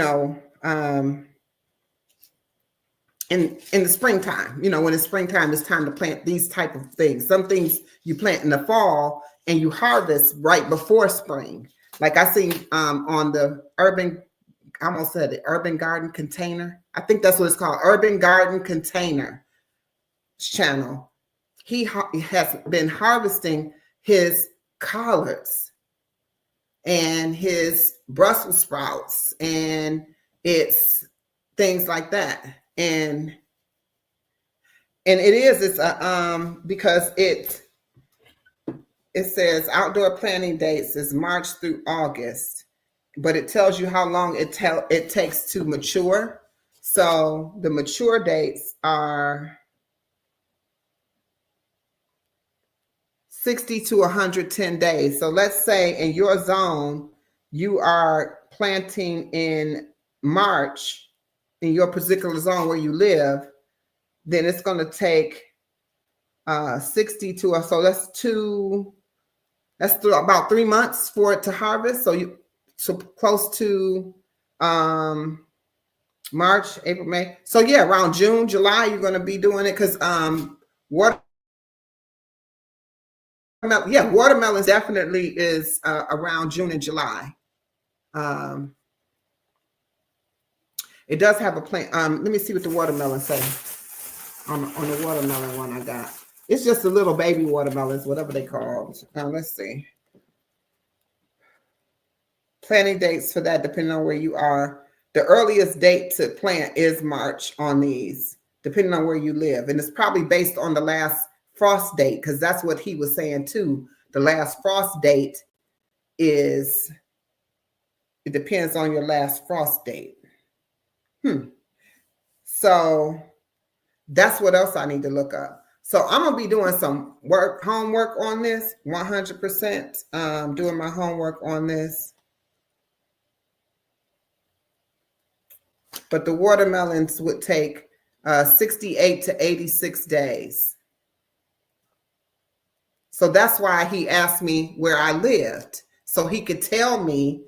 the springtime, when it's springtime, it's time to plant these type of things. Some things you plant in the fall and you harvest right before spring. Like I see on the urban garden container. I think that's what it's called, Urban Garden Container channel. He has been harvesting his collards and his Brussels sprouts, and it's things like that. And it's because it says outdoor planting dates is March through August, but it tells you how long it takes to mature. So the mature dates are 60 to 110 days. So let's say in your zone, you are planting in March in your particular zone where you live, then it's going to take 60 to, so that's about 3 months for it to harvest. So so close to March, April, May. So yeah, around June, July, you're going to be doing it because watermelon, yeah, watermelon definitely is around June and July. It does have a plant. Let me see what the watermelon say on the watermelon one I got. It's just a little baby watermelons, whatever they call. Let's see. Planting dates for that, depending on where you are. The earliest date to plant is March on these, depending on where you live. And it's probably based on the last frost date, because that's what he was saying too. The last frost date is, it depends on your last frost date. So that's what else I need to look up. So I'm going to be doing some homework on this, 100%, doing my homework on this. But the watermelons would take 68 to 86 days. So that's why he asked me where I lived, so he could tell me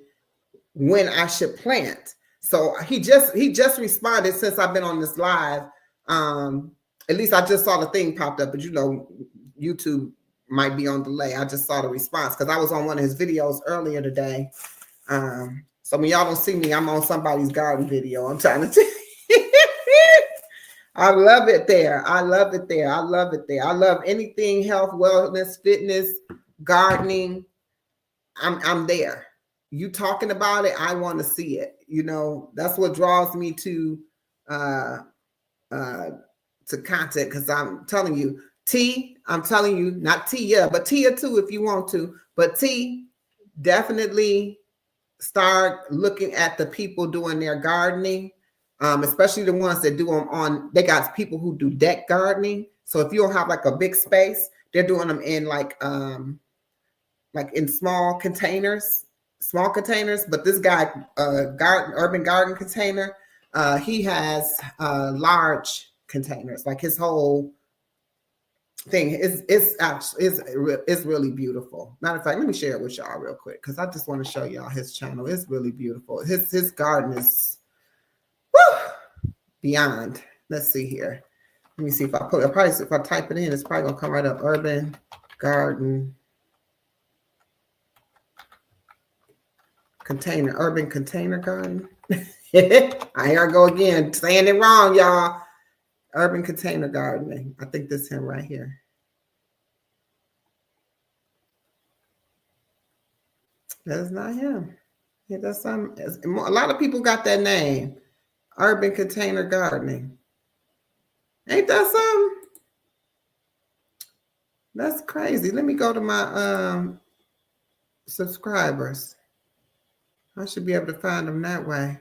when I should plant. So he just responded since I've been on this live. At least I just saw the thing popped up, but you know, YouTube might be on delay. I just saw the response because I was on one of his videos earlier today. So when y'all don't see me, I'm on somebody's garden video. I'm trying to tell you. I love it there. I love it there. I love it there. I love anything health, wellness, fitness, gardening. I'm there. You talking about it, I want to see it. You know, that's what draws me to content, because I'm telling you, I'm telling you, not Tia, but Tia too if you want to. But T, definitely start looking at the people doing their gardening, especially the ones that do them on, they got people who do deck gardening. So if you don't have like a big space, they're doing them in like in small containers. But this guy, urban garden container, he has large containers. Like his whole thing is really beautiful. Matter of fact, let me share it with y'all real quick because I just want to show y'all his channel. It's really beautiful. His garden is beyond. Let's see here. Let me see if I if I type it in, it's probably gonna come right up. Urban garden container, urban container garden. Here I go again, saying it wrong, y'all. Urban container gardening. I think this is him right here. That's not him. Yeah, that's some. A lot of people got that name. Urban container gardening. Ain't that something? That's crazy. Let me go to my subscribers. I should be able to find them that way.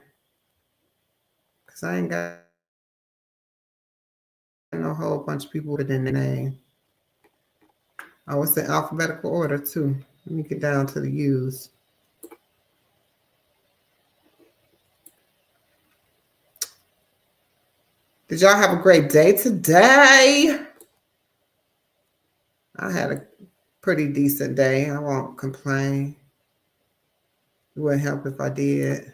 Because I ain't got no whole bunch of people within the name. Oh, it's in alphabetical order too. Let me get down to the U's. Did y'all have a great day today? I had a pretty decent day. I won't complain. It wouldn't help if I did.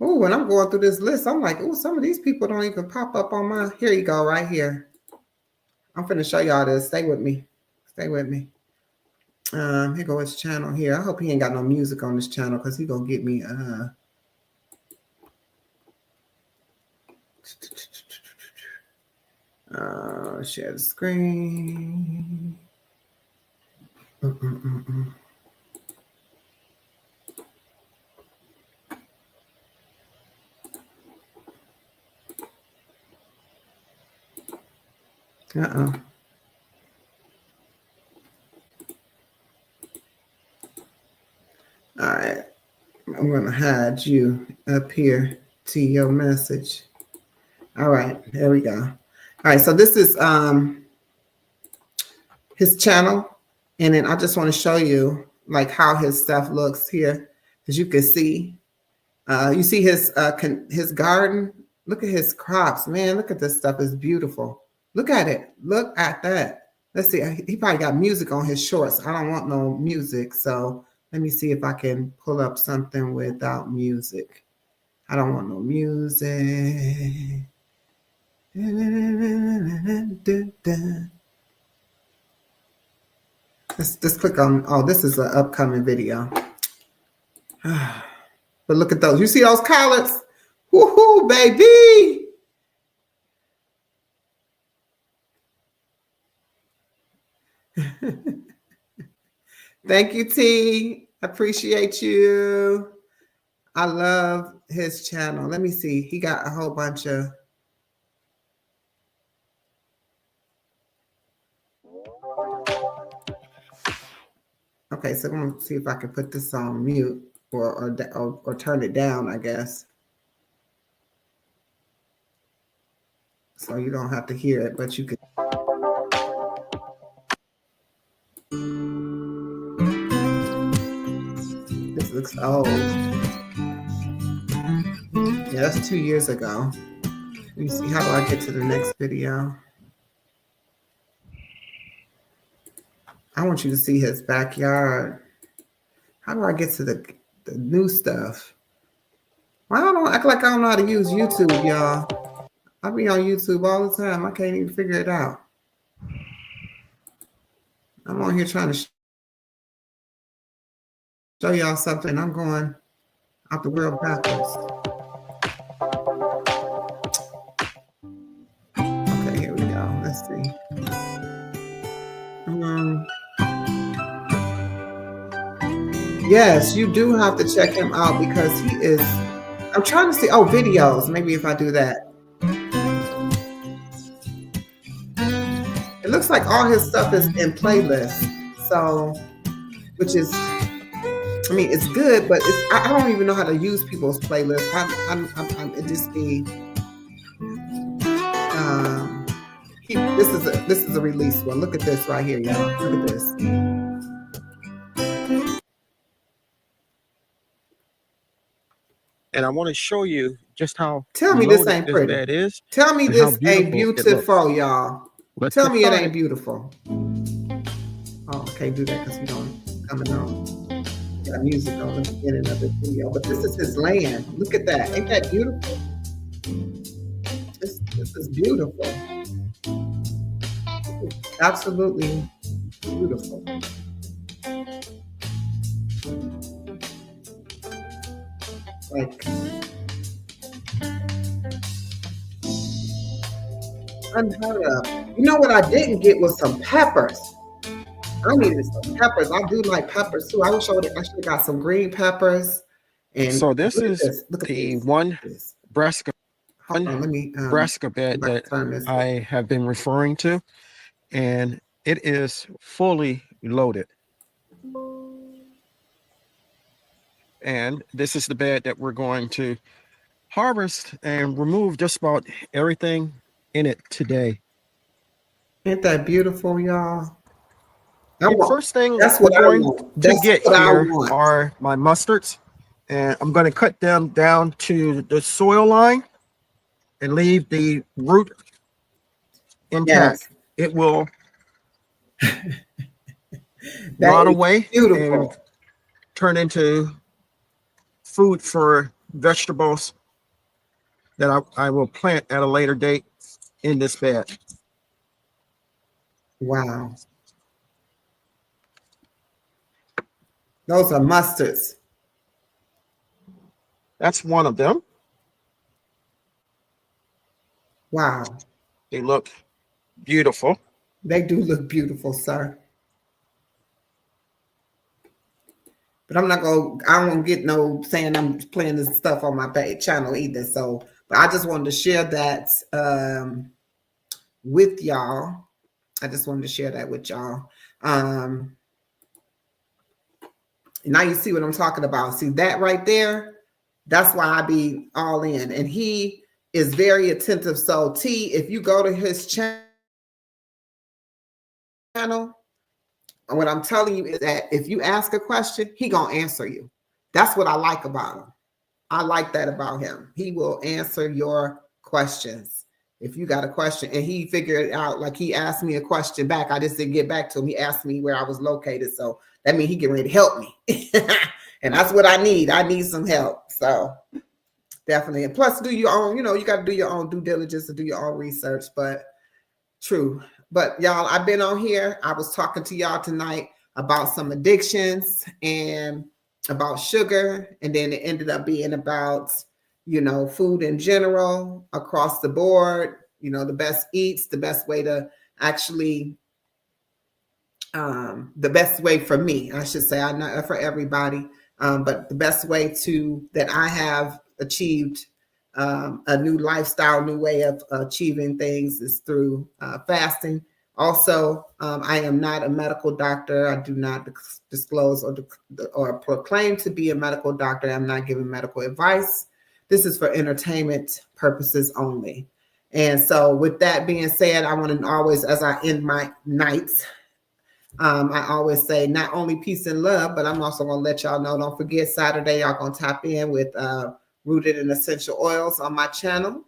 Oh, when I'm going through this list, I'm like, oh, some of these people don't even pop up on my. Here you go, right here. I'm finna show y'all this. Stay with me. Stay with me. Here go his channel here. I hope he ain't got no music on this channel because he gonna get me. Share the screen. Uh-oh. All right. I'm going to hide you up here to your message. All right. There we go. All right. So this is his channel. And then I just want to show you like how his stuff looks here. As you can see, you see his garden. Look at his crops, man. Look at this stuff. It's beautiful. Look at it. Look at that. Let's see. He probably got music on his shorts. I don't want no music. So Let me see if I can pull up something without music. I don't want no music. Let's click on, oh, this is an upcoming video. But look at those. You see those collards? Woohoo, baby. Thank you, T. Appreciate you. I love his channel. Let me see. He got a whole bunch of. Okay, so I'm gonna see if I can put this on mute or turn it down, I guess. So you don't have to hear it, but you can. This looks old. Yeah, that's 2 years ago. Let me see. How do I get to the next video? I want you to see his backyard. How do I get to the new stuff? Well, I don't act like I don't know how to use YouTube, y'all. I be on YouTube all the time. I can't even figure it out. I'm on here trying to show y'all something. I'm going out the world backwards. Okay, here we go. Let's see. Yes, you do have to check him out because he is. I'm trying to see. Oh, videos. Maybe if I do that. It looks like all his stuff is in playlists. So, which is, I mean, it's good, but it's, I don't even know how to use people's playlists. It just be. This is a release one. Look at this right here, y'all. Look at this. And I want to show you just how tell me this ain't pretty. Bed is. Tell me this ain't beautiful, y'all. Tell me it ain't beautiful. Oh, I can't do that because we don't coming on. Got music on the beginning of the video, but this is his land. Look at that. Ain't that beautiful? This is beautiful. Absolutely beautiful. Like unheard of. You know what I didn't get was some peppers. I needed some peppers. I do like peppers too. I should have got some green peppers. And so this is the one brassica bed that I have been referring to, and it is fully loaded. And this is the bed that we're going to harvest and remove just about everything in it today. Ain't that beautiful, y'all? The first thing we're going to get here are my mustards, and I'm going to cut them down to the soil line and leave the root intact. Yes. It will rot away and turn into food for vegetables that I will plant at a later date in this bed. Wow. Those are mustards. That's one of them. Wow. They look beautiful. They do look beautiful, sir. But I don't get no saying I'm playing this stuff on my channel either. So, but I just wanted to share that with y'all. I just wanted to share that with y'all. Now you see what I'm talking about. See that right there? That's why I be all in. And he is very attentive. So T, if you go to his channel, and what I'm telling you is that if you ask a question, he gonna answer you. That's what I like about him. I like that about him. He will answer your questions. If you got a question, and he figured it out, like he asked me a question back. I just didn't get back to him. He asked me where I was located. So that means he getting ready to help me. And that's what I need. I need some help. So definitely. And plus do your own, you got to do your own due diligence and do your own research, but true. But y'all, I've been on here. I was talking to y'all tonight about some addictions and about sugar. And then it ended up being about, food in general across the board, the best eats, the best way to actually, the best way for me, I should say, not for everybody, but the best way that I have achieved a new lifestyle, new way of achieving things is through fasting. Also, I am not a medical doctor. I do not disclose or proclaim to be a medical doctor. I'm not giving medical advice. This is for entertainment purposes only. And so with that being said, I want to always, as I end my nights, I always say not only peace and love, but I'm also going to let y'all know, don't forget Saturday, y'all going to tap in with Rooted in Essential Oils on my channel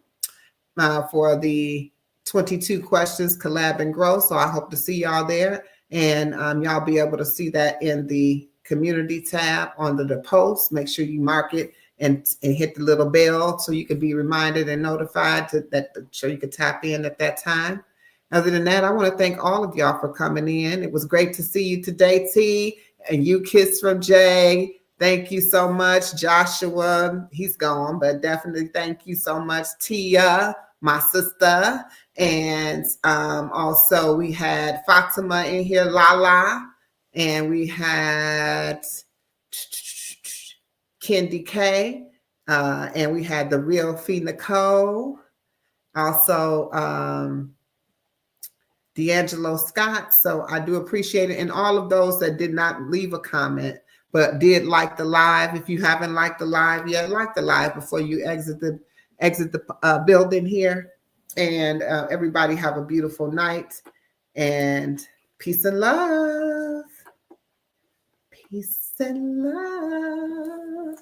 for the 22 questions collab and grow. So I hope to see y'all there, and y'all be able to see that in the community tab under the post. Make sure you mark it and hit the little bell so you can be reminded and notified so you can tap in at that time. Other than that, I want to thank all of y'all for coming in. It was great to see you today, T, and you Kiss from Jay. Thank you so much, Joshua. He's gone, but definitely thank you so much, Tia, my sister. And also we had Fatima in here, Lala, and we had Kendi K, and we had the real Fee Nicole. Also, D'Angelo Scott. So I do appreciate it. And all of those that did not leave a comment, but did like the live. If you haven't liked the live yet, like the live before you exit the building here. And everybody have a beautiful night, and peace and love. Peace and love.